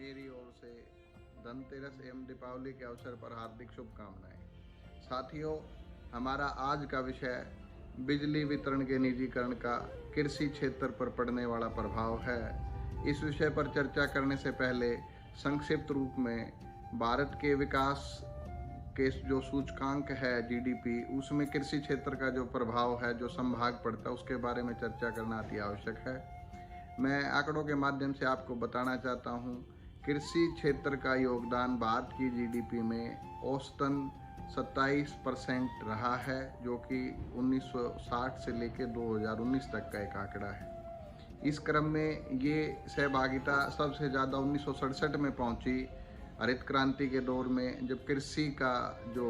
मेरी ओर से धनतेरस एवं दीपावली के अवसर पर हार्दिक शुभकामनाएं। साथियों, हमारा आज का विषय बिजली वितरण के निजीकरण का कृषि क्षेत्र पर पड़ने वाला प्रभाव है। इस विषय पर चर्चा करने से पहले संक्षिप्त रूप में भारत के विकास के जो सूचकांक है जीडीपी, उसमें कृषि क्षेत्र का जो प्रभाव है, जो संभाग पड़ता है, उसके बारे में चर्चा करना अति आवश्यक है। मैं आंकड़ों के माध्यम से आपको बताना चाहता हूँ, कृषि क्षेत्र का योगदान भारत की जीडीपी में औसतन 27% रहा है, जो कि 1960 से लेकर 2019 तक का एक आंकड़ा है। इस क्रम में ये सहभागिता सबसे ज़्यादा 1967 में पहुंची, हरित क्रांति के दौर में, जब कृषि का जो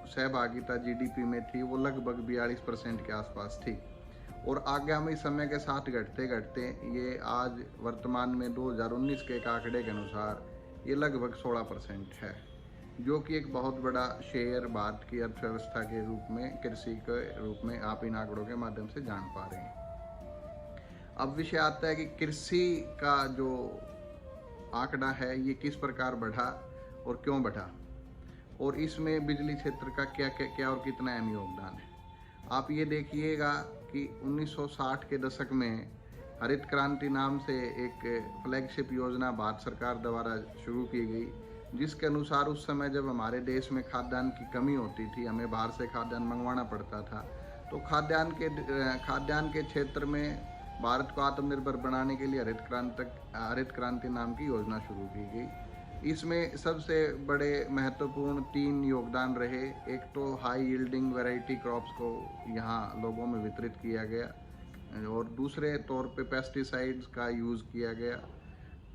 सहभागिता जीडीपी में थी वो लगभग 42% के आसपास थी। और आगामी समय के साथ घटते घटते ये आज वर्तमान में 2019 के एक आंकड़े के अनुसार ये लगभग 16% है, जो कि एक बहुत बड़ा शेयर भारत की अर्थव्यवस्था के रूप में, कृषि के रूप में आप इन आंकड़ों के माध्यम से जान पा रहे हैं। अब विषय आता है कि कृषि का जो आंकड़ा है ये किस प्रकार बढ़ा और क्यों बढ़ा, और इसमें बिजली क्षेत्र का क्या और कितना अहम योगदान है। आप ये देखिएगा कि 1960 के दशक में हरित क्रांति नाम से एक फ्लैगशिप योजना भारत सरकार द्वारा शुरू की गई, जिसके अनुसार उस समय जब हमारे देश में खाद्यान्न की कमी होती थी, हमें बाहर से खाद्यान्न मंगवाना पड़ता था, तो खाद्यान्न के क्षेत्र में भारत को आत्मनिर्भर बनाने के लिए हरित क्रांति नाम की योजना शुरू की गई। इसमें सबसे बड़े महत्वपूर्ण 3 योगदान रहे। एक तो हाई यील्डिंग वैरायटी क्रॉप्स को यहाँ लोगों में वितरित किया गया, और दूसरे तौर पे पेस्टिसाइड्स का यूज़ किया गया।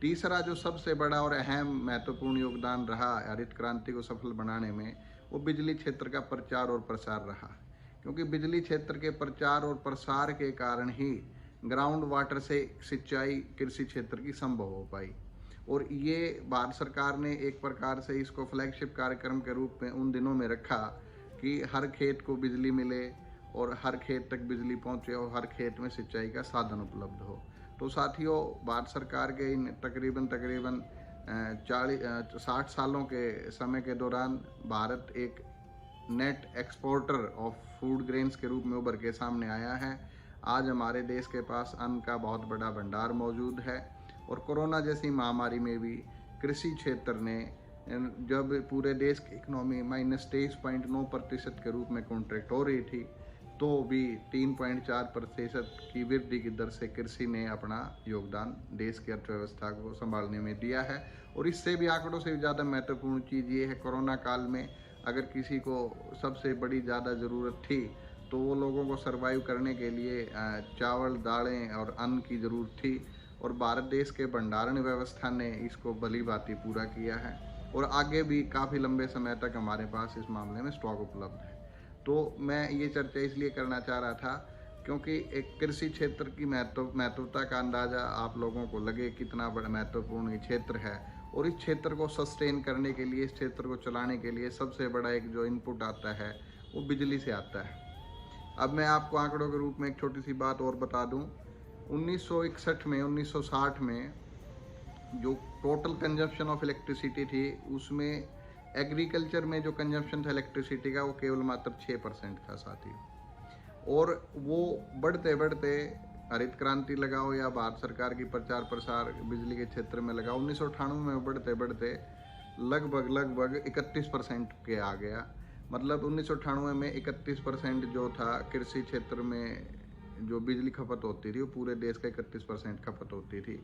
तीसरा जो सबसे बड़ा और अहम महत्वपूर्ण योगदान रहा हरित क्रांति को सफल बनाने में, वो बिजली क्षेत्र का प्रचार और प्रसार रहा, क्योंकि बिजली क्षेत्र के प्रचार और प्रसार के कारण ही ग्राउंड वाटर से सिंचाई कृषि क्षेत्र की संभव हो पाई। और ये भारत सरकार ने एक प्रकार से इसको फ्लैगशिप कार्यक्रम के रूप में उन दिनों में रखा कि हर खेत को बिजली मिले और हर खेत तक बिजली पहुंचे और हर खेत में सिंचाई का साधन उपलब्ध हो। तो साथियों, भारत सरकार के इन तकरीबन 60 सालों के समय के दौरान भारत एक net exporter of food grains के रूप में उभर के सामने आया है। आज हमारे देश के पास अन्न का बहुत बड़ा भंडार मौजूद है, और कोरोना जैसी महामारी में भी कृषि क्षेत्र ने, जब पूरे देश की इकोनॉमी -23.9% के रूप में कॉन्ट्रैक्ट हो रही थी, तो भी 3.4% की वृद्धि की दर से कृषि ने अपना योगदान देश की अर्थव्यवस्था को संभालने में दिया है। और इससे भी आंकड़ों से ज़्यादा महत्वपूर्ण चीज़ ये है, कोरोना काल में अगर किसी को सबसे बड़ी ज़्यादा ज़रूरत थी, तो वो लोगों को सर्वाइव करने के लिए चावल, दालें और अन्न की ज़रूरत थी, और भारत देश के भंडारण व्यवस्था ने इसको भली भांति पूरा किया है, और आगे भी काफ़ी लंबे समय तक हमारे पास इस मामले में स्टॉक उपलब्ध है। तो मैं ये चर्चा इसलिए करना चाह रहा था क्योंकि एक कृषि क्षेत्र की महत्वता का अंदाज़ा आप लोगों को लगे कितना बड़ा महत्वपूर्ण ये क्षेत्र है, और इस क्षेत्र को सस्टेन करने के लिए, इस क्षेत्र को चलाने के लिए सबसे बड़ा एक जो इनपुट आता है वो बिजली से आता है। अब मैं आपको आंकड़ों के रूप में एक छोटी सी बात और बता दूं। 1960 में जो टोटल कंजप्शन ऑफ इलेक्ट्रिसिटी थी, उसमें एग्रीकल्चर में जो कंजप्शन था इलेक्ट्रिसिटी का, वो केवल मात्र 6% था साथियों। और वो बढ़ते बढ़ते हरित क्रांति लगाओ या भारत सरकार की प्रचार प्रसार बिजली के क्षेत्र में लगाओ, 1998 में बढ़ते बढ़ते लगभग 31% के आ गया। मतलब 1998 में 31% जो था कृषि क्षेत्र में जो बिजली खपत होती थी, वो पूरे देश का 31% खपत होती थी।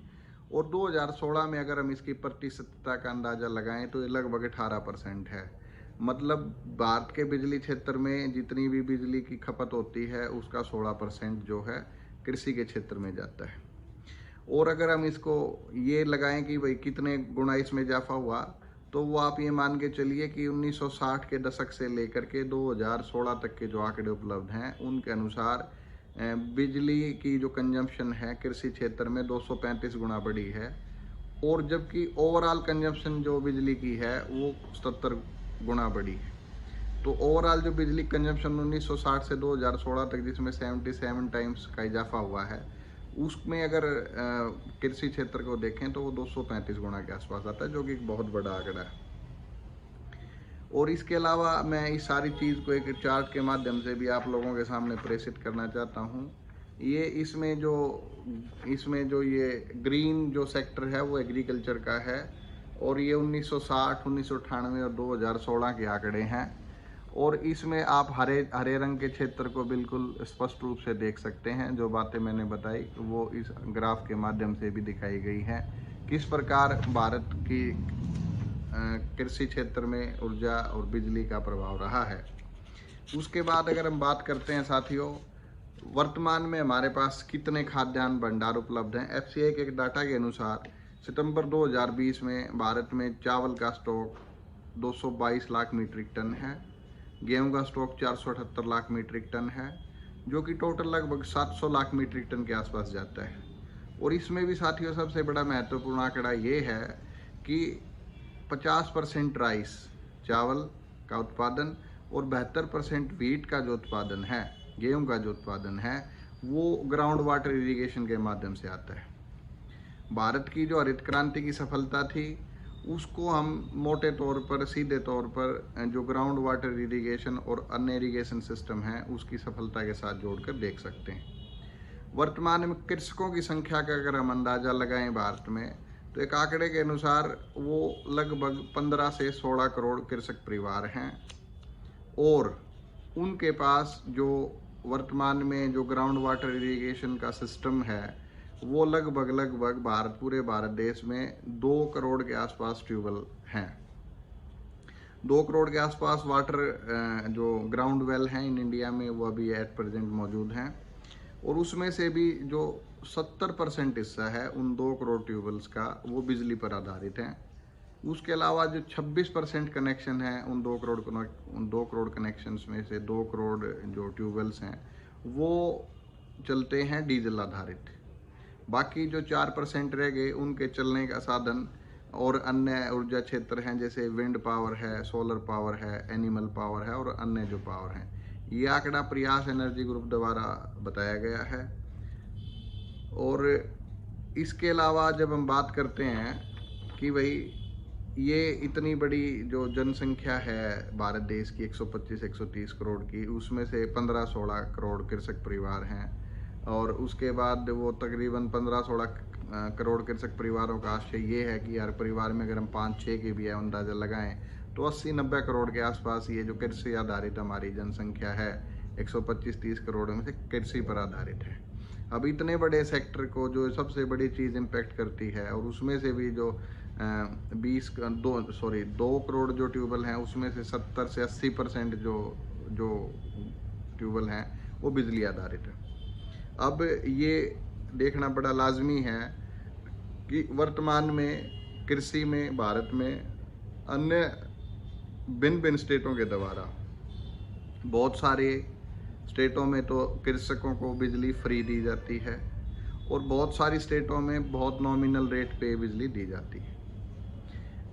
और 2016 में अगर हम इसकी प्रतिशतता का अंदाज़ा लगाएं तो ये लगभग 18% है। मतलब भारत के बिजली क्षेत्र में जितनी भी बिजली की खपत होती है, उसका 16% जो है कृषि के क्षेत्र में जाता है। और अगर हम इसको ये लगाएं कि भाई कितने गुना इसमें इजाफा हुआ, तो वो आप ये मान के चलिए कि 1960 के दशक से लेकर के 2016 तक के जो आंकड़े उपलब्ध हैं, उनके अनुसार बिजली की जो कंजम्पशन है कृषि क्षेत्र में 235 गुना बढ़ी है, और जबकि ओवरऑल कंजम्पशन जो बिजली की है वो 77 गुना बढ़ी है। तो ओवरऑल जो बिजली कंजम्पशन 1960 से 2016 तक, जिसमें 77 टाइम्स का इजाफा हुआ है, उसमें अगर कृषि क्षेत्र को देखें तो वो 235 गुना के आसपास आता है, जो कि एक बहुत बड़ा आंकड़ा है। और इसके अलावा मैं इस सारी चीज़ को एक चार्ट के माध्यम से भी आप लोगों के सामने प्रेषित करना चाहता हूँ। ये इसमें जो ये ग्रीन जो सेक्टर है वो एग्रीकल्चर का है, और ये 1960, 1998 और 2016 के आंकड़े हैं। और इसमें आप हरे रंग के क्षेत्र को बिल्कुल स्पष्ट रूप से देख सकते हैं। जो बातें मैंने बताई वो इस ग्राफ के माध्यम से भी दिखाई गई हैं, किस प्रकार भारत की कृषि क्षेत्र में ऊर्जा और बिजली का प्रभाव रहा है। उसके बाद अगर हम बात करते हैं साथियों, वर्तमान में हमारे पास कितने खाद्यान्न भंडार उपलब्ध हैं। एफसीआई के डाटा के अनुसार सितंबर 2020 में भारत में चावल का स्टॉक 222 लाख मीट्रिक टन है, गेहूं का स्टॉक 478 लाख मीट्रिक टन है, जो कि टोटल लगभग 700 लाख मीट्रिक टन के आसपास जाता है। और इसमें भी साथियों सबसे बड़ा महत्वपूर्ण आंकड़ा ये है कि 50% राइस चावल का उत्पादन और 72% व्हीट का जो उत्पादन है, गेहूं का जो उत्पादन है, वो ग्राउंड वाटर इरिगेशन के माध्यम से आता है। भारत की जो हरित क्रांति की सफलता थी उसको हम मोटे तौर पर, सीधे तौर पर जो ग्राउंड वाटर इरिगेशन और अन्य इरिगेशन सिस्टम है उसकी सफलता के साथ जोड़कर देख सकते हैं। वर्तमान में कृषकों की संख्या का अगर हम अंदाज़ा लगाएं भारत में, तो एक आंकड़े के अनुसार वो लगभग 15 से 16 करोड़ कृषक परिवार हैं, और उनके पास जो वर्तमान में जो ग्राउंड वाटर इरिगेशन का सिस्टम है वो लगभग पूरे भारत देश में 2 करोड़ के आसपास ट्यूबवेल हैं। 2 करोड़ के आसपास वाटर जो ग्राउंड वेल हैं इन इंडिया में वो अभी एट प्रेजेंट मौजूद हैं, और उसमें से भी जो 70% हिस्सा है उन 2 करोड़ ट्यूबवेल्स का वो बिजली पर आधारित हैं। उसके अलावा जो 26% कनेक्शन है उन 2 करोड़ कनेक्शंस में से 2 करोड़ जो ट्यूबवेल्स हैं वो चलते हैं डीजल आधारित। बाकी जो 4% रह गए उनके चलने का साधन और अन्य ऊर्जा क्षेत्र हैं, जैसे विंड पावर है, सोलर पावर है, एनिमल पावर है और अन्य जो पावर हैं। ये आंकड़ा प्रयास एनर्जी ग्रुप द्वारा बताया गया है। और इसके अलावा जब हम बात करते हैं कि भाई ये इतनी बड़ी जो जनसंख्या है भारत देश की 125-130 करोड़ की, उसमें से 15-16 करोड़ कृषक परिवार हैं, और उसके बाद वो तकरीबन 15-16 करोड़ कृषक परिवारों का आशय ये है कि हर परिवार में अगर हम 5-6 के भी अंदाज़ा लगाएं तो 80-90 करोड़ के आसपास ये जो कृषि आधारित हमारी जनसंख्या है 125-30 करोड़ में से कृषि पर आधारित है। अब इतने बड़े सेक्टर को जो सबसे बड़ी चीज़ इम्पेक्ट करती है, और उसमें से भी जो 2 करोड़ जो ट्यूबवेल हैं उसमें से 70 से 80% जो ट्यूबवेल हैं वो बिजली आधारित है। अब ये देखना बड़ा लाजमी है कि वर्तमान में कृषि में भारत में अन्य भिन्न स्टेटों के द्वारा, बहुत सारे स्टेटों में तो कृषकों को बिजली फ्री दी जाती है, और बहुत सारी स्टेटों में बहुत नॉमिनल रेट पे बिजली दी जाती है।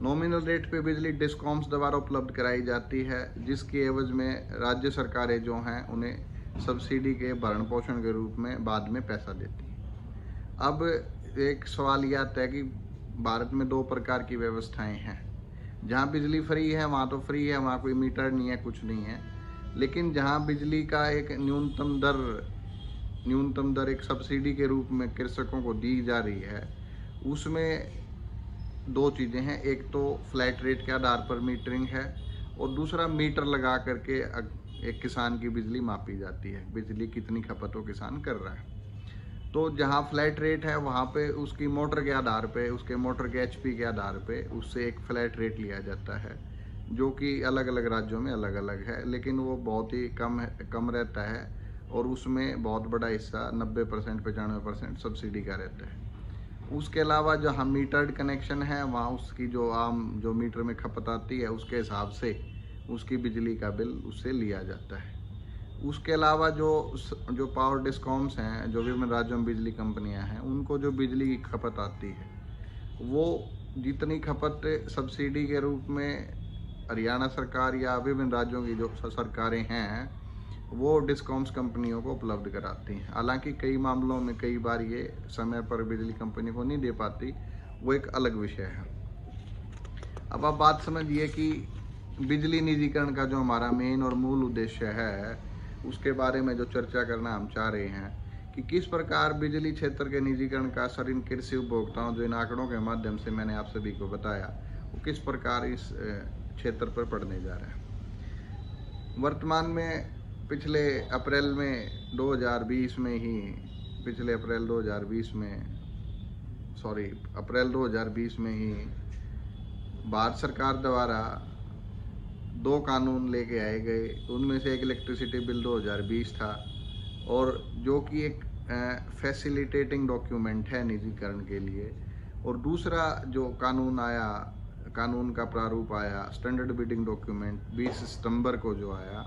नॉमिनल रेट पे बिजली डिस्कॉम्स द्वारा उपलब्ध कराई जाती है, जिसके एवज में राज्य सरकारें जो हैं उन्हें सब्सिडी के भरण पोषण के रूप में बाद में पैसा देती है। अब एक सवाल यह आता है कि भारत में 2 प्रकार की व्यवस्थाएं हैं। जहाँ बिजली फ्री है वहाँ तो फ्री है, वहाँ कोई मीटर नहीं है, कुछ नहीं है। लेकिन जहाँ बिजली का एक न्यूनतम दर एक सब्सिडी के रूप में कृषकों को दी जा रही है, उसमें 2 चीज़ें हैं। एक तो फ्लैट रेट के आधार पर मीटरिंग है, और दूसरा मीटर लगा करके एक किसान की बिजली मापी जाती है, बिजली कितनी खपत वो किसान कर रहा है। तो जहाँ फ्लैट रेट है वहाँ पे उसकी मोटर के आधार पे, उसके मोटर के एचपी के आधार पे उससे एक फ्लैट रेट लिया जाता है, जो कि अलग अलग राज्यों में अलग अलग है, लेकिन वो बहुत ही कम रहता है, और उसमें बहुत बड़ा हिस्सा 90% 95% सब्सिडी का रहता है। उसके अलावा जहाँ मीटर्ड कनेक्शन है वहाँ उसकी जो मीटर में खपत आती है उसके हिसाब से उसकी बिजली का बिल उससे लिया जाता है। उसके अलावा जो पावर डिस्कॉम्स हैं, जो विभिन्न राज्यों में बिजली कंपनियां हैं, उनको जो बिजली की खपत आती है वो जितनी खपत सब्सिडी के रूप में हरियाणा सरकार या विभिन्न राज्यों की जो सरकारें हैं वो डिस्कॉम्स कंपनियों को उपलब्ध कराती हैं। हालांकि कई मामलों में कई बार ये समय पर बिजली कंपनी को नहीं दे पाती, वो एक अलग विषय है। अब आप बात समझिए कि बिजली निजीकरण का जो हमारा मेन और मूल उद्देश्य है, उसके बारे में जो चर्चा करना हम चाह रहे हैं कि किस प्रकार बिजली क्षेत्र के निजीकरण का असर इन कृषि उपभोक्ताओं, जो इन आंकड़ों के माध्यम से मैंने आप सभी को बताया, वो किस प्रकार इस क्षेत्र पर पड़ने जा रहा है। वर्तमान में पिछले अप्रैल 2020 में ही भारत सरकार द्वारा 2 कानून लेके आए गए। उनमें से एक इलेक्ट्रिसिटी बिल 2020 था, और जो कि एक फैसिलिटेटिंग डॉक्यूमेंट है निजीकरण के लिए। और दूसरा जो कानून का प्रारूप आया, स्टैंडर्ड बिडिंग डॉक्यूमेंट, 20 सितंबर को जो आया,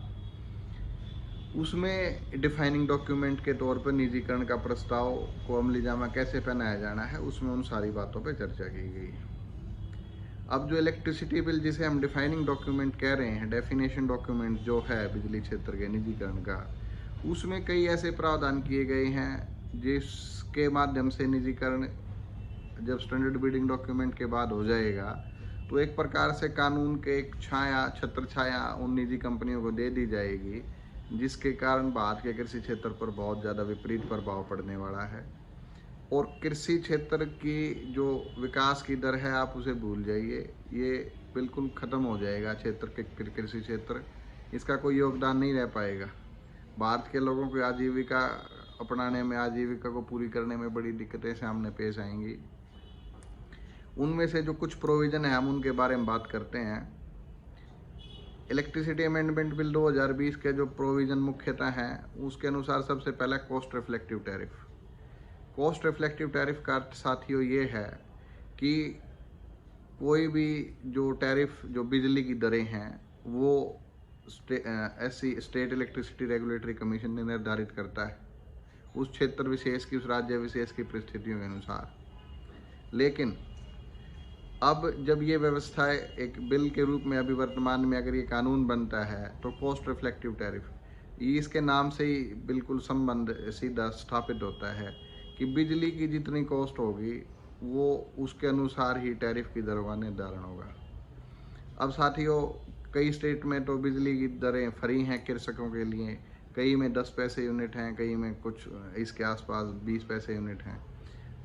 उसमें डिफाइनिंग डॉक्यूमेंट के तौर पर निजीकरण का प्रस्ताव को अमलीजामा कैसे पहनाया जाना है, उसमें उन सारी बातों पर चर्चा की गई। अब जो इलेक्ट्रिसिटी बिल, जिसे हम डिफाइनिंग डॉक्यूमेंट कह रहे हैं, डेफिनेशन डॉक्यूमेंट जो है बिजली क्षेत्र के निजीकरण का, उसमें कई ऐसे प्रावधान किए गए हैं जिसके माध्यम से निजीकरण जब स्टैंडर्ड बिडिंग डॉक्यूमेंट के बाद हो जाएगा, तो एक प्रकार से कानून के एक छत्र छाया उन निजी कंपनियों को दे दी जाएगी, जिसके कारण भारत के कृषि क्षेत्र पर बहुत ज़्यादा विपरीत प्रभाव पड़ने वाला है। और कृषि क्षेत्र की जो विकास की दर है, आप उसे भूल जाइए, ये बिल्कुल ख़त्म हो जाएगा क्षेत्र के कृषि क्षेत्र, इसका कोई योगदान नहीं रह पाएगा। भारत के लोगों को आजीविका अपनाने में, आजीविका को पूरी करने में बड़ी दिक्कतें सामने पेश आएंगी। उनमें से जो कुछ प्रोविज़न है, हम उनके बारे में बात करते हैं। इलेक्ट्रिसिटी अमेंडमेंट बिल 2020 के जो प्रोविज़न मुख्यतः हैं, उसके अनुसार सबसे पहला cost reflective tariff. Cost reflective tariff का अर्थ साथियों ये है कि कोई भी जो टैरिफ, जो बिजली की दरें हैं, वो स्टेट इलेक्ट्रिसिटी रेगुलेटरी कमीशन ने निर्धारित करता है, उस क्षेत्र विशेष की, उस राज्य विशेष की परिस्थितियों के अनुसार। लेकिन अब जब ये व्यवस्था एक बिल के रूप में अभी वर्तमान में अगर ये कानून बनता है, तो कॉस्ट रिफ्लेक्टिव टैरिफ, इसके नाम से ही बिल्कुल संबंध सीधा स्थापित होता है कि बिजली की जितनी कॉस्ट होगी, वो उसके अनुसार ही टैरिफ की दरों का निर्धारण होगा। अब साथियों, कई स्टेट में तो बिजली की दरें फ्री हैं कृषकों के लिए, कई में 10 पैसे यूनिट हैं, कई में कुछ इसके आसपास 20 पैसे यूनिट हैं।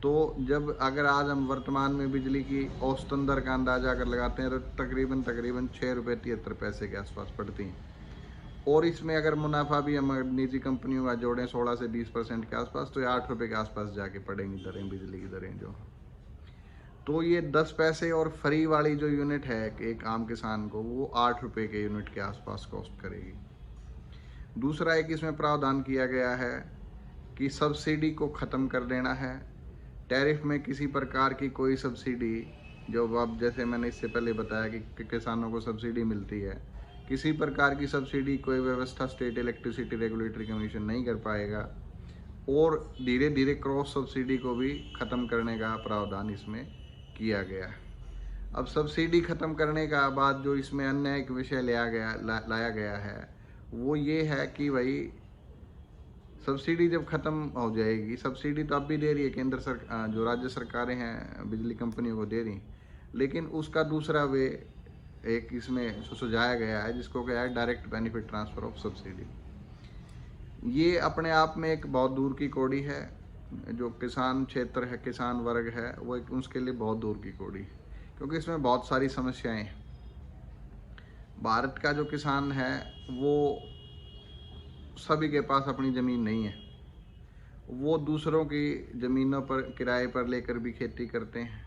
तो जब अगर आज हम वर्तमान में बिजली की औसतन दर का अंदाज़ा अगर लगाते हैं, तो तकरीबन 6 रुपये 73 पैसे के आसपास पड़ती हैं। और इसमें अगर मुनाफा भी हम निजी कंपनियों का जोड़ें 16 से 20% के आसपास, तो ये 8 रुपये के आसपास जाके पड़ेंगी दरें, बिजली की दरें जो। तो ये 10 पैसे और फ्री वाली जो यूनिट है एक आम किसान को, वो 8 रुपये के यूनिट के आसपास कॉस्ट करेगी। दूसरा एक इसमें प्रावधान किया गया है कि सब्सिडी को ख़त्म कर देना है। टैरिफ में किसी प्रकार की कोई सब्सिडी, जो अब जैसे मैंने इससे पहले बताया कि किसानों को सब्सिडी मिलती है, किसी प्रकार की सब्सिडी कोई व्यवस्था स्टेट इलेक्ट्रिसिटी रेगुलेटरी कमीशन नहीं कर पाएगा। और धीरे धीरे क्रॉस सब्सिडी को भी ख़त्म करने का प्रावधान इसमें किया गया। अब सब्सिडी ख़त्म करने का बाद जो इसमें अन्य एक विषय लाया गया है, वो ये है कि भाई सब्सिडी जब ख़त्म हो जाएगी, सब्सिडी तो अब भी दे रही है केंद्र सरकार, जो राज्य सरकारें हैं बिजली कंपनियों को दे रही, लेकिन उसका दूसरा वे एक इसमें सुझाया गया है, जिसको क्या है, direct benefit transfer of subsidy. ये अपने आप में एक बहुत दूर की कौड़ी है। जो किसान क्षेत्र है, किसान वर्ग है, वो एक उसके लिए बहुत दूर की कौड़ी, क्योंकि इसमें बहुत सारी समस्याएं हैं। भारत का जो किसान है, वो सभी के पास अपनी ज़मीन नहीं है, वो दूसरों की ज़मीनों पर किराए पर लेकर भी खेती करते हैं।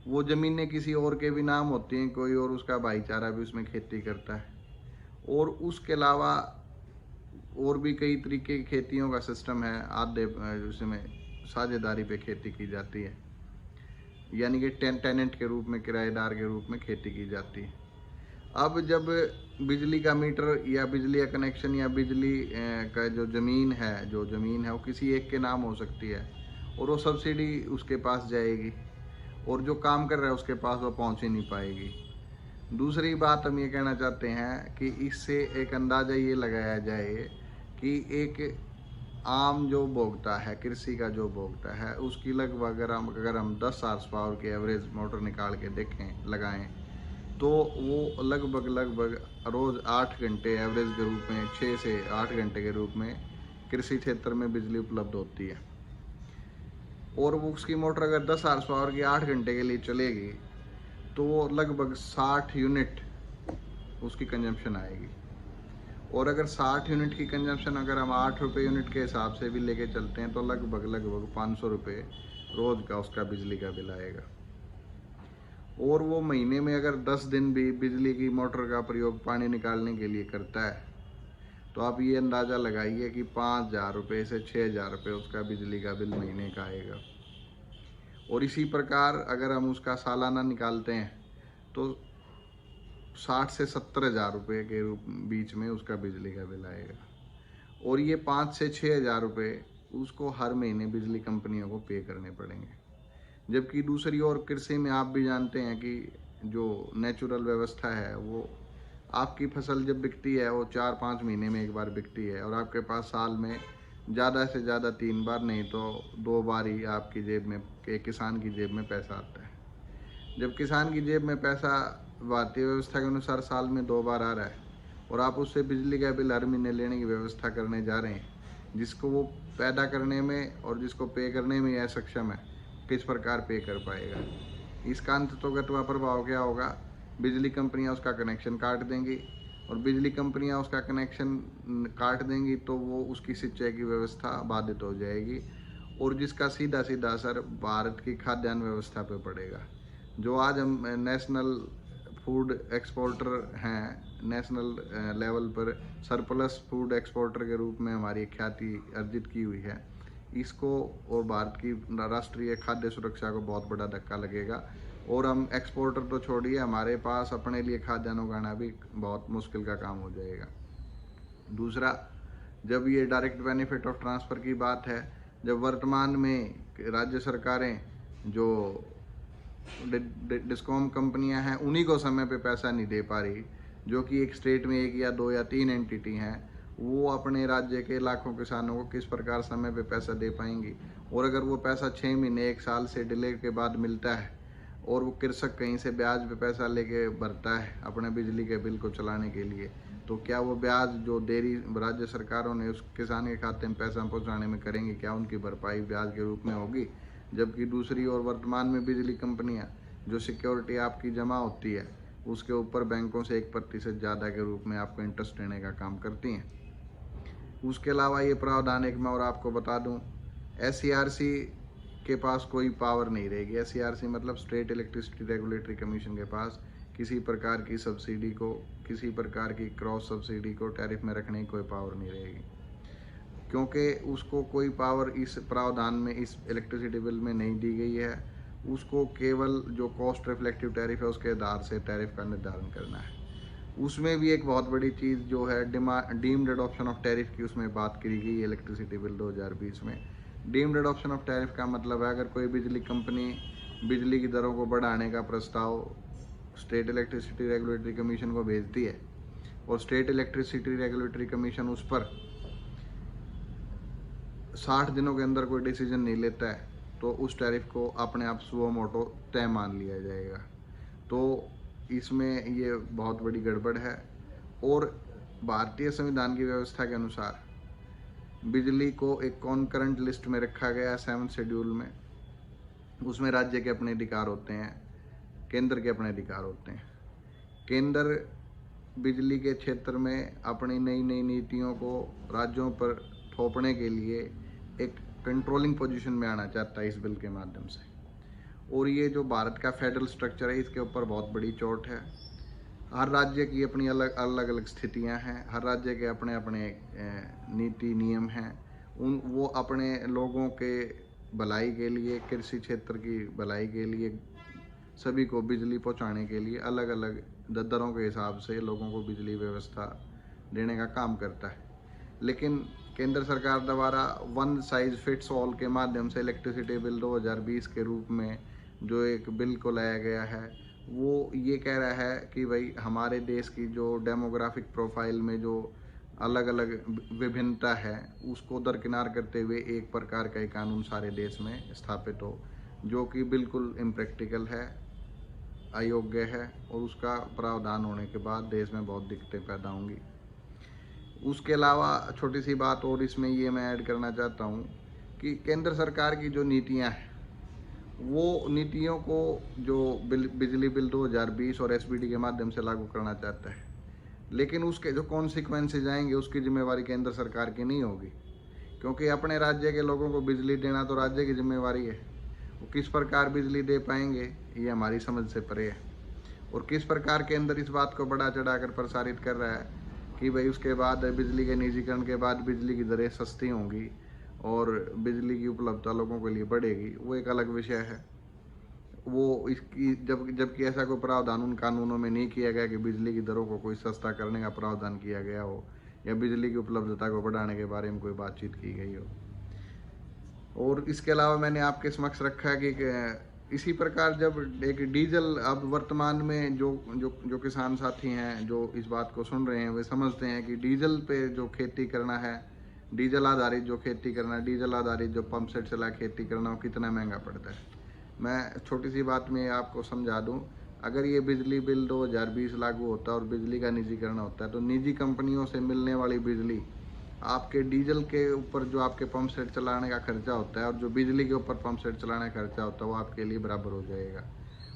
वो ज़मीनें किसी और के भी नाम होती हैं, कोई और उसका भाईचारा भी उसमें खेती करता है। और उसके अलावा और भी कई तरीके की खेतियों का सिस्टम है, आधे उसमें साझेदारी पे खेती की जाती है, यानी कि टेनेंट के रूप में, किराएदार के रूप में खेती की जाती है। अब जब बिजली का मीटर या बिजली का कनेक्शन या बिजली का जो ज़मीन है वो किसी एक के नाम हो सकती है, और वो सब्सिडी उसके पास जाएगी, और जो काम कर रहा है उसके पास वो पहुंच ही नहीं पाएगी। दूसरी बात हम ये कहना चाहते हैं कि इससे एक अंदाज़ा ये लगाया जाए कि एक आम जो भोक्ता है, कृषि का जो भोक्ता है, उसकी लगभग अगर हम 10 हार्स पावर की एवरेज मोटर निकाल के देखें, लगाएं, तो वो लगभग रोज़ 8 घंटे एवरेज के रूप में, 6 से 8 घंटे के रूप में कृषि क्षेत्र में बिजली उपलब्ध होती है। और वो उसकी मोटर अगर 10 हार्स पावर की 8 घंटे के लिए चलेगी तो वो लगभग 60 यूनिट उसकी कंजम्पशन आएगी। और अगर 60 यूनिट की कंजम्पशन अगर हम 8 रुपये यूनिट के हिसाब से भी लेके चलते हैं तो लगभग 500 रुपये रोज़ का उसका बिजली का बिल आएगा। और वो महीने में अगर 10 दिन भी बिजली की मोटर का प्रयोग पानी निकालने के लिए करता है तो आप ये अंदाज़ा लगाइए कि 5,000 रुपये से 6,000 रुपये उसका बिजली का बिल महीने का आएगा। और इसी प्रकार अगर हम उसका सालाना निकालते हैं तो 60 से 70,000 रुपये के बीच में उसका बिजली का बिल आएगा। और ये 5 से 6,000 रुपये उसको हर महीने बिजली कंपनियों को पे करने पड़ेंगे। जबकि दूसरी ओर कृषि में आप भी जानते हैं कि जो नेचुरल व्यवस्था है, वो आपकी फसल जब बिकती है वो 4-5 महीने में एक बार बिकती है और आपके पास साल में ज़्यादा से ज़्यादा 3 बार नहीं तो 2 बार ही आपकी जेब में, किसान की जेब में पैसा आता है। जब किसान की जेब में पैसा भारतीय व्यवस्था के अनुसार साल में 2 बार आ रहा है और आप उससे बिजली का बिल हर महीने लेने की व्यवस्था करने जा रहे हैं, जिसको वो पैदा करने में और जिसको पे करने में असक्षम है, किस प्रकार पे कर पाएगा। इसका अंततोगत प्रभाव क्या होगा? बिजली कंपनियां उसका कनेक्शन काट देंगी और बिजली कंपनियां उसका कनेक्शन काट देंगी तो वो उसकी सिंचाई की व्यवस्था बाधित हो जाएगी और जिसका सीधा सीधा असर भारत की खाद्यान्न व्यवस्था पे पड़ेगा। जो आज हम नेशनल फूड एक्सपोर्टर हैं, नेशनल लेवल पर सरप्लस फूड एक्सपोर्टर के रूप में हमारी ख्याति अर्जित की हुई है, इसको और भारत की राष्ट्रीय खाद्य सुरक्षा को बहुत बड़ा धक्का लगेगा। और हम एक्सपोर्टर तो छोड़िए, हमारे पास अपने लिए खाद्यान्न उगाना भी बहुत मुश्किल का काम हो जाएगा। दूसरा, जब ये डायरेक्ट बेनिफिट ऑफ ट्रांसफ़र की बात है, जब वर्तमान में राज्य सरकारें जो डिस्कॉम कंपनियां हैं उन्हीं को समय पे पैसा नहीं दे पा रही, जो कि एक स्टेट में 1 या 2 या 3 एंटिटी हैं, वो अपने राज्य के लाखों किसानों को किस प्रकार समय पे पैसा दे पाएंगी। और अगर वो पैसा 6 महीने 1 साल से डिले के बाद मिलता है और वो कृषक कहीं से ब्याज पे पैसा लेके भरता है अपने बिजली के बिल को चलाने के लिए, तो क्या वो ब्याज जो देरी राज्य सरकारों ने उस किसान के खाते में पैसा पहुंचाने में करेंगी, क्या उनकी भरपाई ब्याज के रूप में होगी? जबकि दूसरी ओर वर्तमान में बिजली कंपनियां जो सिक्योरिटी आपकी जमा होती है उसके ऊपर बैंकों से 1% ज़्यादा के रूप में आपको इंटरेस्ट देने का काम करती हैं। उसके अलावा ये प्रावधान एक मैं और आपको बता दूं, SERC के पास कोई पावर नहीं रहेगी। SERC मतलब स्टेट इलेक्ट्रिसिटी रेगुलेटरी कमीशन के पास किसी प्रकार की सब्सिडी को, किसी प्रकार की क्रॉस सब्सिडी को टैरिफ में रखने की कोई पावर नहीं रहेगी, क्योंकि उसको कोई पावर इस प्रावधान में, इस इलेक्ट्रिसिटी बिल में नहीं दी गई है। उसको केवल जो कॉस्ट रिफ्लेक्टिव टैरिफ है उसके आधार से टैरिफ का निर्धारण करना है। उसमें भी एक बहुत बड़ी चीज़ जो है डीम्ड एडॉप्शन ऑफ टैरिफ की उसमें बात करी गई है इलेक्ट्रिसिटी बिल 2020 में। डीम्ड एडॉप्शन ऑफ टैरिफ का मतलब है, अगर कोई बिजली कंपनी बिजली की दरों को बढ़ाने का प्रस्ताव स्टेट इलेक्ट्रिसिटी रेगुलेटरी कमीशन को भेजती है और स्टेट इलेक्ट्रिसिटी रेगुलेटरी कमीशन उस पर 60 दिनों के अंदर कोई डिसीजन नहीं लेता है, तो उस टैरिफ को अपने आप सुओ मोटो तय मान लिया जाएगा। तो इसमें ये बहुत बड़ी गड़बड़ है। और भारतीय संविधान की व्यवस्था के अनुसार बिजली को एक कॉन्करेंट लिस्ट में रखा गया है 7th शेड्यूल में। उसमें राज्य के अपने अधिकार होते हैं, केंद्र के अपने अधिकार होते हैं। केंद्र बिजली के क्षेत्र में अपनी नई नई नीतियों को राज्यों पर थोपने के लिए एक कंट्रोलिंग पोजीशन में आना चाहता है इस बिल के माध्यम से। और ये जो भारत का फेडरल स्ट्रक्चर है, इसके ऊपर बहुत बड़ी चोट है। हर राज्य की अपनी अलग अलग स्थितियां हैं, हर राज्य के अपने अपने नीति नियम हैं। वो अपने लोगों के भलाई के लिए, कृषि क्षेत्र की भलाई के लिए, सभी को बिजली पहुंचाने के लिए अलग अलग दरों के हिसाब से लोगों को बिजली व्यवस्था देने का काम करता है। लेकिन केंद्र सरकार द्वारा वन साइज फिट्स ऑल के माध्यम से इलेक्ट्रिसिटी बिल 2020 के रूप में जो एक बिल को लाया गया है, वो ये कह रहा है कि भाई हमारे देश की जो डेमोग्राफिक प्रोफाइल में जो अलग अलग विभिन्नता है उसको दरकिनार करते हुए एक प्रकार का एक कानून सारे देश में स्थापित हो, जो कि बिल्कुल इम्प्रैक्टिकल है, अयोग्य है, और उसका प्रावधान होने के बाद देश में बहुत दिक्कतें पैदा होंगी। उसके अलावा छोटी सी बात और इसमें ये मैं ऐड करना चाहता हूँ कि केंद्र सरकार की जो नीतियाँ हैं, वो नीतियों को जो बिजली बिल 2020 और एसबीडी के माध्यम से लागू करना चाहता है, लेकिन उसके जो कॉन्सिक्वेंसेज आएंगे उसकी जिम्मेवारी केंद्र सरकार की नहीं होगी, क्योंकि अपने राज्य के लोगों को बिजली देना तो राज्य की जिम्मेवारी है। वो किस प्रकार बिजली दे पाएंगे ये हमारी समझ से परे है। और किस प्रकार के अंदर इस बात को बढ़ा चढ़ाकर प्रसारित कर रहा है कि भाई उसके बाद बिजली के निजीकरण के बाद बिजली की दरें सस्ती होंगी और बिजली की उपलब्धता लोगों के लिए बढ़ेगी, वो एक अलग विषय है। वो इसकी जबकि ऐसा कोई प्रावधान उन कानूनों में नहीं किया गया कि बिजली की दरों को कोई सस्ता करने का प्रावधान किया गया हो या बिजली की उपलब्धता को बढ़ाने के बारे में कोई बातचीत की गई हो। और इसके अलावा मैंने आपके समक्ष रखा कि इसी प्रकार जब एक डीजल, अब वर्तमान में जो जो जो किसान साथी हैं जो इस बात को सुन रहे हैं वे समझते हैं कि डीजल पे जो खेती करना है, डीजल आधारित जो खेती करना, डीजल आधारित जो पंप सेट चला खेती करना, वो कितना महंगा पड़ता है। मैं छोटी सी बात में आपको समझा दूं, अगर ये बिजली बिल 2020 लागू होता है और बिजली का निजीकरण होता है तो निजी कंपनियों से मिलने वाली बिजली आपके डीजल के ऊपर जो आपके पंप सेट चलाने का खर्चा होता है और जो बिजली के ऊपर पंप सेट चलाने का खर्चा होता है वो आपके लिए बराबर हो जाएगा।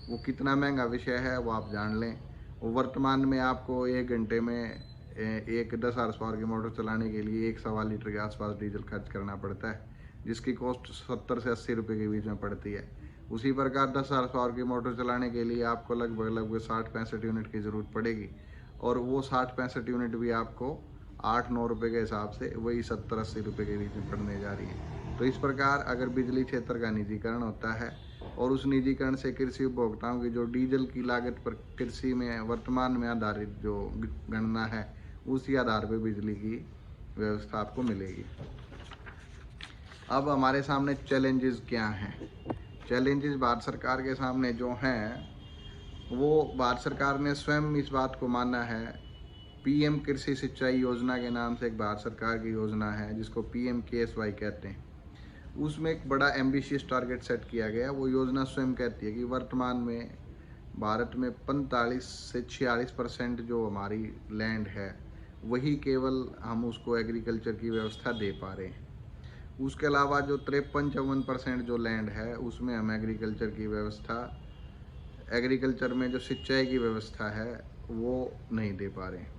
वो कितना महंगा विषय है वो आप जान लें। वो वर्तमान में आपको 1 घंटे में एक 10 हार्स पावर की मोटर चलाने के लिए 1 लीटर के आसपास डीजल खर्च करना पड़ता है, जिसकी कॉस्ट 70 से 80 रुपये के बीच में पड़ती है। उसी प्रकार 10 हार्स पावर की मोटर चलाने के लिए आपको लगभग 60-65 यूनिट की ज़रूरत पड़ेगी, और वो 60-65 यूनिट भी आपको 8-9 रुपये के हिसाब से वही 70-80 रुपये के बीच में पड़ने जा रही है। तो इस प्रकार अगर बिजली क्षेत्र का निजीकरण होता है और उस निजीकरण से कृषि उपभोक्ताओं की जो डीजल की लागत पर कृषि में वर्तमान में आधारित जो गणना है उसी आधार पर बिजली की व्यवस्था आपको मिलेगी। अब हमारे सामने चैलेंजेस क्या हैं? चैलेंजेस भारत सरकार के सामने जो हैं वो भारत सरकार ने स्वयं इस बात को माना है। पीएम कृषि सिंचाई योजना के नाम से एक भारत सरकार की योजना है जिसको PMKSY कहते हैं। उसमें एक बड़ा एम्बिशियस टारगेट सेट किया गया। वो योजना स्वयं कहती है कि वर्तमान में भारत में 45 से 46% जो हमारी लैंड है वही केवल हम उसको एग्रीकल्चर की व्यवस्था दे पा रहे हैं। उसके अलावा जो 53-54% जो लैंड है उसमें हम एग्रीकल्चर की व्यवस्था, एग्रीकल्चर में जो सिंचाई की व्यवस्था है वो नहीं दे पा रहे हैं।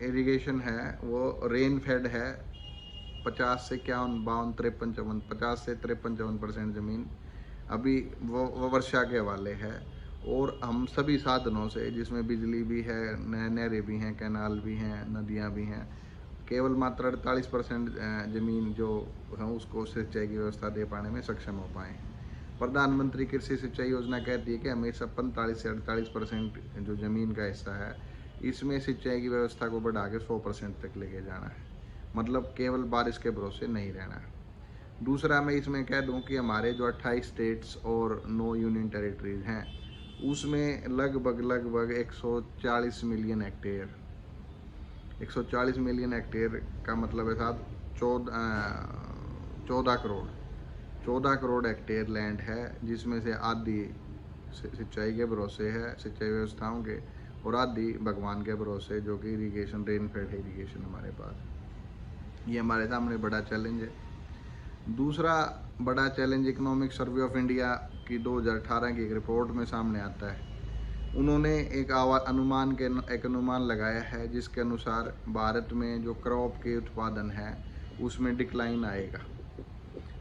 इरिगेशन है वो रेन फेड है। 50 से 53-54% ज़मीन अभी वो वर्षा के हवाले है, और हम सभी साधनों से जिसमें बिजली भी है, नहरें भी हैं, कैनाल भी हैं, नदियाँ भी हैं, केवल मात्र 48% ज़मीन जो है उसको सिंचाई की व्यवस्था दे पाने में सक्षम हो पाए। प्रधानमंत्री कृषि सिंचाई योजना कहती है कि हमेशा 45 से 48% जो ज़मीन का हिस्सा है इसमें सिंचाई की व्यवस्था को बढ़ा के 100% तक लेके जाना है, मतलब केवल बारिश के भरोसे नहीं रहना है। दूसरा मैं इसमें कह दूं कि हमारे जो 28 स्टेट्स और 9 यूनियन टेरिटरीज हैं उसमें लगभग 140 मिलियन हेक्टेयर, 140 मिलियन हेक्टेयर का मतलब है साहब 14 करोड़ हेक्टेयर लैंड है, जिसमें से आधी सिंचाई के भरोसे है, सिंचाई व्यवस्थाओं के, और आधी भगवान के भरोसे जो कि इरीगेशन, रेन फेड इरीगेशन हमारे पास। ये हमारे सामने बड़ा चैलेंज है। दूसरा बड़ा challenge economic survey of India की 2018 की एक रिपोर्ट में सामने आता है। उन्होंने एक अनुमान लगाया है जिसके अनुसार भारत में जो क्रॉप के उत्पादन है उसमें डिक्लाइन आएगा।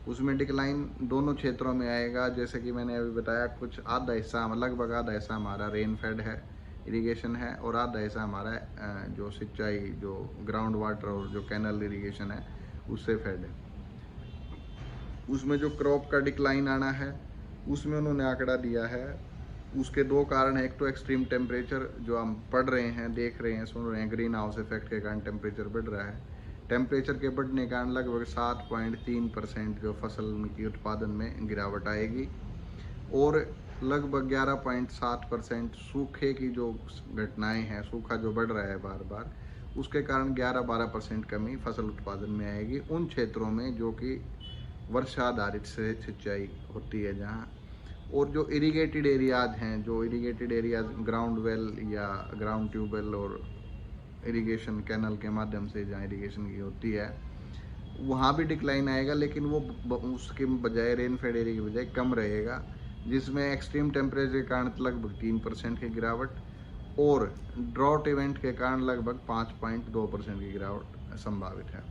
उसमें डिक्लाइन दोनों क्षेत्रों में आएगा, जैसे कि मैंने अभी बताया, कुछ आधा हिस्सा, लगभग आधा हिस्सा हमारा रेन फेड है, इरिगेशन है, और आधा हिस्सा हमारा जो सिंचाई, जो ग्राउंड वाटर और जो कैनल इरिगेशन है उससे फेड है। उसमें जो क्रॉप का डिक्लाइन आना है उसमें उन्होंने आंकड़ा दिया है। उसके 2 कारण हैं। एक तो एक्सट्रीम टेम्परेचर जो हम पढ़ रहे हैं, देख रहे हैं, सुन रहे हैं, ग्रीन हाउस इफेक्ट के कारण टेम्परेचर बढ़ रहा है। टेम्परेचर के बढ़ने के कारण लगभग 7.3% जो फसल की उत्पादन में गिरावट आएगी। और लगभग 11.7% सूखे की जो घटनाएं हैं, सूखा जो बढ़ रहा है बार बार, उसके कारण 11-12% कमी फसल उत्पादन में आएगी उन क्षेत्रों में जो कि वर्षा आधारित से सिंचाई होती है जहाँ। और जो इरिगेटेड एरियाज हैं, जो इरिगेटेड एरियाज ग्राउंड वेल या ग्राउंड ट्यूबवेल और इरिगेशन कैनल के माध्यम से जहाँ इरिगेशन की होती है, वहाँ भी डिक्लाइन आएगा, लेकिन वो उसके बजाय रेनफेड एरिया की बजाय कम रहेगा, जिसमें एक्सट्रीम टेम्परेचर के कारण लगभग 3% की गिरावट और ड्रॉट इवेंट के कारण लगभग 5.2% की गिरावट संभावित है।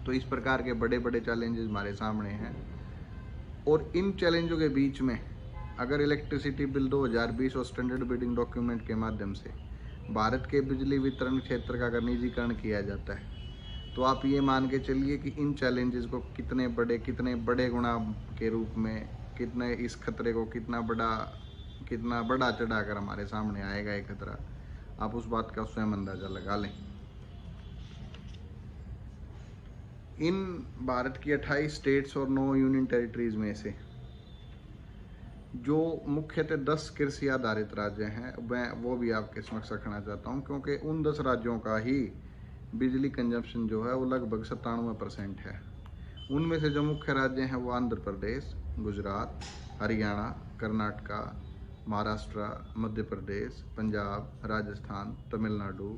तो इस प्रकार के बड़े बड़े चैलेंजेस हमारे सामने हैं। और इन चैलेंजों के बीच में अगर इलेक्ट्रिसिटी बिल 2020 और स्टैंडर्ड बिडिंग डॉक्यूमेंट के माध्यम से भारत के बिजली वितरण क्षेत्र का अगर निजीकरण किया जाता है, तो आप ये मान के चलिए कि इन चैलेंजेस को कितने बड़े गुणा के रूप में, कितने इस खतरे को कितना बड़ा चढ़ाकर हमारे सामने आएगा ये खतरा, आप उस बात का स्वयं अंदाजा लगा लें। इन भारत की 28 स्टेट्स और 9 यूनियन टेरिटरीज में से जो मुख्यतः 10 कृषि आधारित राज्य हैं, मैं वो भी आपके समक्ष रखना चाहता हूँ, क्योंकि उन 10 राज्यों का ही बिजली कंजप्शन जो है वो लगभग 97% है। उनमें से जो मुख्य राज्य हैं वो आंध्र प्रदेश, गुजरात, हरियाणा, कर्नाटका, महाराष्ट्र, मध्य प्रदेश, पंजाब, राजस्थान, तमिलनाडु,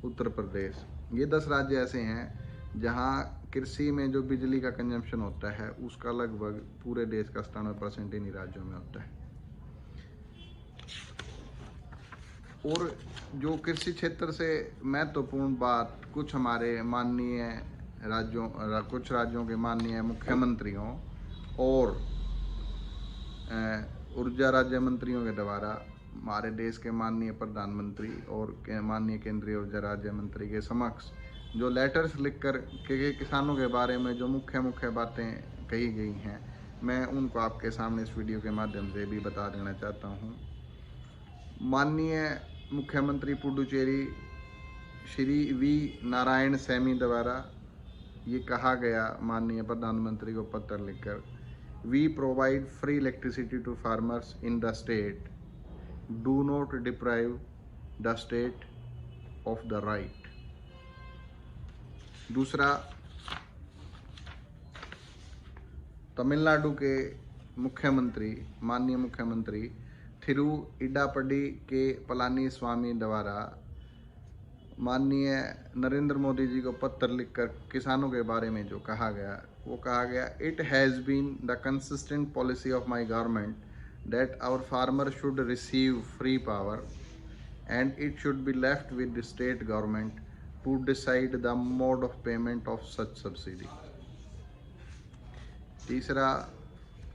उत्तर प्रदेश। ये 10 राज्य ऐसे हैं जहाँ कृषि में जो बिजली का कंजम्पशन होता है उसका लगभग पूरे देश का 97% इन्हीं राज्यों में होता है। और जो कृषि क्षेत्र से महत्वपूर्ण बात कुछ हमारे कुछ राज्यों के माननीय मुख्यमंत्रियों और ऊर्जा राज्य मंत्रियों के द्वारा हमारे देश के माननीय प्रधानमंत्री और माननीय केंद्रीय ऊर्जा राज्य मंत्री के समक्ष जो लेटर्स लिखकर के किसानों के बारे में जो मुख्य बातें कही गई हैं, मैं उनको आपके सामने इस वीडियो के माध्यम से भी बता देना चाहता हूं। माननीय मुख्यमंत्री पुडुचेरी श्री वी नारायण सैनी द्वारा ये कहा गया माननीय प्रधानमंत्री को पत्र लिखकर, we provide free electricity to farmers in the state, do not deprive the state of the right. दूसरा, तमिलनाडु के मुख्यमंत्री माननीय मुख्यमंत्री थिरु इडापडी के पलानी स्वामी द्वारा माननीय नरेंद्र मोदी जी को पत्र लिखकर किसानों के बारे में जो कहा गया, वो कहा गया, it has been the consistent policy of my government that our farmer should receive free power and it should be left with the state government to decide the mode of payment of such subsidy। तीसरा,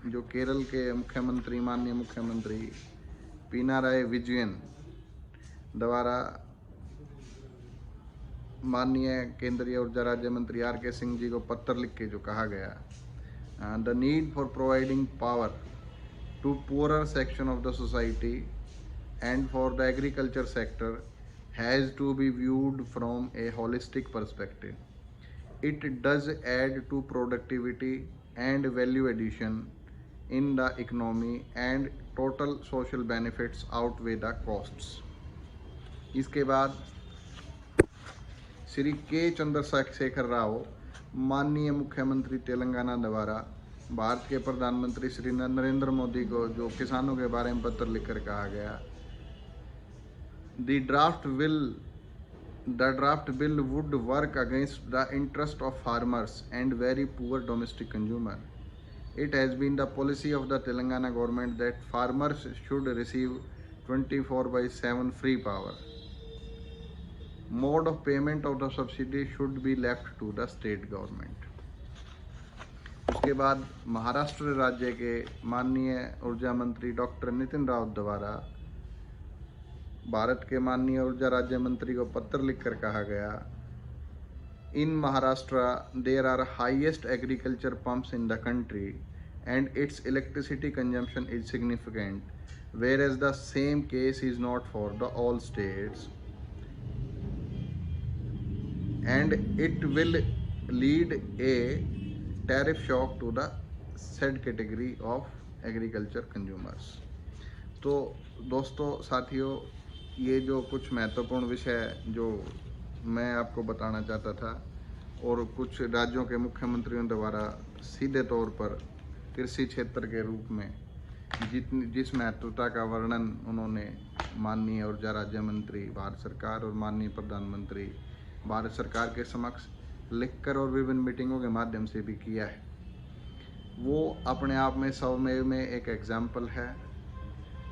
जो केरल के मुख्यमंत्री माननीय मुख्यमंत्री पिनाराई विजयन द्वारा माननीय केंद्रीय ऊर्जा राज्य मंत्री आर के सिंह जी को पत्र लिख के जो कहा गया, the need for providing power to poorer section of the society and for the agriculture sector has to be viewed from a holistic perspective. It does add to productivity and value addition in the economy and total social benefits outweigh the costs। इसके बाद श्री के चंद्रशेखर राव माननीय मुख्यमंत्री तेलंगाना द्वारा भारत के प्रधानमंत्री श्री नरेंद्र मोदी को जो किसानों के बारे में पत्र लिखकर कहा गया, The draft bill would work against the interest of farmers and very poor domestic consumer. It has been the policy of the Telangana government that farmers should receive 24/7 free power. Mode of payment of the subsidy should be left to the state government। उसके बाद महाराष्ट्र राज्य के माननीय ऊर्जा मंत्री doctor Nitin Raut द्वारा भारत के माननीय ऊर्जा राज्य मंत्री को पत्र लिखकर कहा गया, in Maharashtra there are highest agriculture pumps in the country and its electricity consumption is significant, whereas the same case is not for the all states and it will lead a tariff shock to the said category of agriculture consumers. तो दोस्तों साथियों, ये जो कुछ महत्वपूर्ण विषय जो मैं आपको बताना चाहता था और कुछ राज्यों के मुख्यमंत्रियों द्वारा सीधे तौर पर कृषि क्षेत्र के रूप में जिस महत्वता का वर्णन उन्होंने माननीय ऊर्जा राज्य मंत्री भारत सरकार और माननीय प्रधानमंत्री भारत सरकार के समक्ष लिखकर और विभिन्न मीटिंगों के माध्यम से भी किया है, वो अपने आप में स्वमेव में एक एग्जाम्पल है।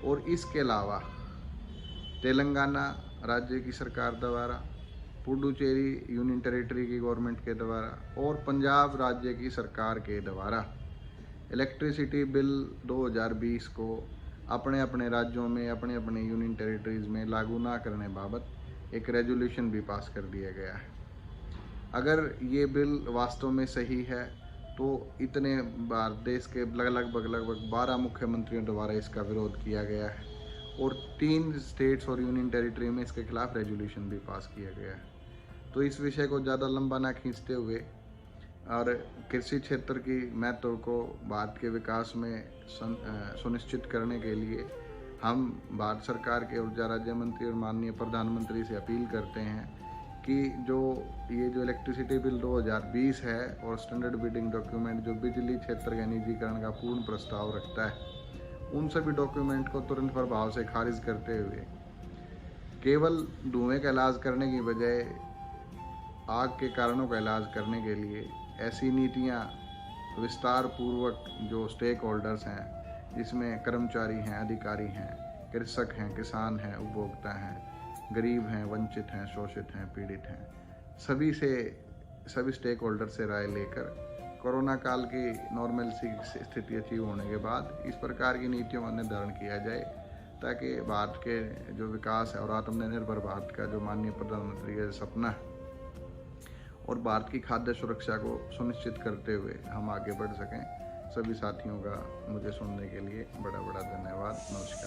और इसके अलावा तेलंगाना राज्य की सरकार द्वारा, पुडुचेरी यूनियन टेरिटरी की गवर्नमेंट के द्वारा और पंजाब राज्य की सरकार के द्वारा इलेक्ट्रिसिटी बिल 2020 को अपने अपने राज्यों में, अपने अपने यूनियन टेरिटरीज में लागू ना करने बाबत एक रेजोल्यूशन भी पास कर दिया गया है। अगर ये बिल वास्तव में सही है तो इतने बार देश के लगभग 12 मुख्यमंत्रियों द्वारा इसका विरोध किया गया है और 3 स्टेट्स और यूनियन टेरिटरी में इसके खिलाफ रेजोल्यूशन भी पास किया गया है। तो इस विषय को ज़्यादा लंबा ना खींचते हुए और कृषि क्षेत्र की महत्व को भारत के विकास में सुनिश्चित करने के लिए हम भारत सरकार के ऊर्जा राज्य मंत्री और माननीय प्रधानमंत्री से अपील करते हैं कि ये जो इलेक्ट्रिसिटी बिल 2020 है और स्टैंडर्ड बिडिंग डॉक्यूमेंट जो बिजली क्षेत्र के निजीकरण का पूर्ण प्रस्ताव रखता है, उन सभी डॉक्यूमेंट को तुरंत प्रभाव से खारिज करते हुए केवल धुएं का इलाज करने की बजाय आग के कारणों का इलाज करने के लिए ऐसी नीतियां विस्तार पूर्वक जो स्टेक होल्डर्स हैं, जिसमें कर्मचारी हैं, अधिकारी हैं, कृषक हैं, किसान हैं, उपभोक्ता हैं, गरीब हैं, वंचित हैं, शोषित हैं, पीड़ित हैं, सभी स्टेक होल्डर से राय लेकर कोरोना काल की नॉर्मल सी स्थिति अचीव होने के बाद इस प्रकार की नीतियों का निर्धारण किया जाए, ताकि भारत के जो विकास है और आत्मनिर्भर भारत का जो माननीय प्रधानमंत्री का सपना है और भारत की खाद्य सुरक्षा को सुनिश्चित करते हुए हम आगे बढ़ सकें। सभी साथियों का मुझे सुनने के लिए बड़ा बड़ा धन्यवाद। नमस्कार।